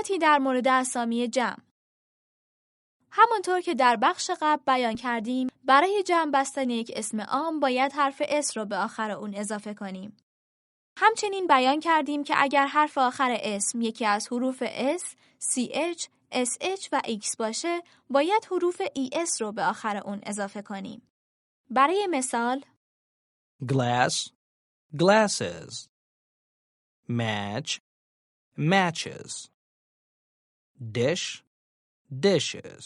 توضیحاتی در مورد اسامی جمع. همانطور که در بخش قبل بیان کردیم، برای جمع بستن یک اسم عام باید حرف اس رو به آخر اون اضافه کنیم. همچنین بیان کردیم که اگر حرف آخر اسم یکی از حروف S، CH، SH و X باشه، باید حروف ES رو به آخر اون اضافه کنیم. برای مثال glass, glasses. Match, matches. Dish, dishes.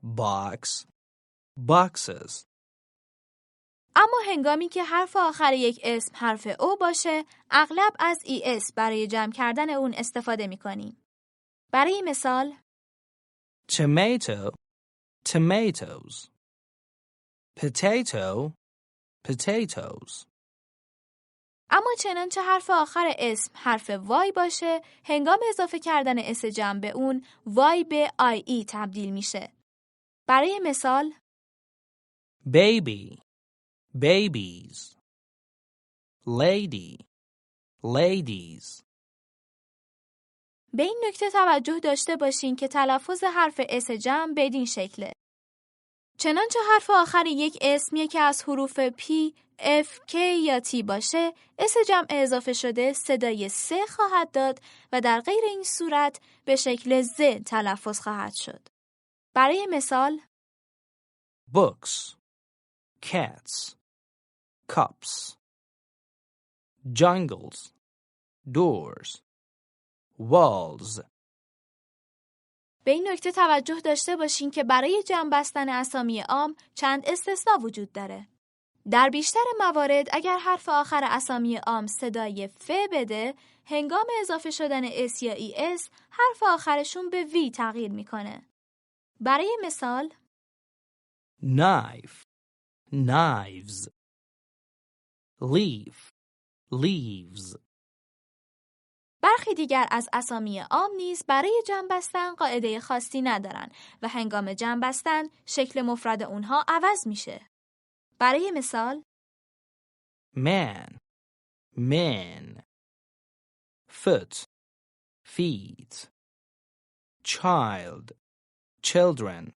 Box, boxes. اما هنگامی که حرف آخر یک اسم حرف او باشه، اغلب از ES برای جمع کردن اون استفاده می کنیم. برای مثال tomato, tomatoes. Potato, potatoes. اما چنانچه حرف آخر اسم حرف وای باشه، هنگام اضافه کردن اس جمع به اون، وای به IE تبدیل میشه. برای مثال baby, babies. Lady, ladies. به این نکته توجه داشته باشین که تلفظ حرف اس جمع بدین شکله. چنانچه حرف آخر یک اسم یکی از حروف P، F، K یا T باشه، اس جمع اضافه شده صدای س خواهد داد و در غیر این صورت به شکل ز تلفظ خواهد شد. برای مثال Books, cats, cups. Jungles, doors, walls. به این نکته توجه داشته باشین که برای جمع بستن اسامی عام چند استثناء وجود داره. در بیشتر موارد اگر حرف آخر اسامی عام صدای ف بده، هنگام اضافه شدن اس یا ای اس حرف آخرشون به وی تغییر میکنه. برای مثال Knife, knives. Leaf, leaves. برخی دیگر از اسامی عام نیز برای جمع بستن قاعده خاصی ندارن و هنگام جمع بستن شکل مفرد اونها عوض میشه. برای مثال Man, men. Foot, feet. Child, children.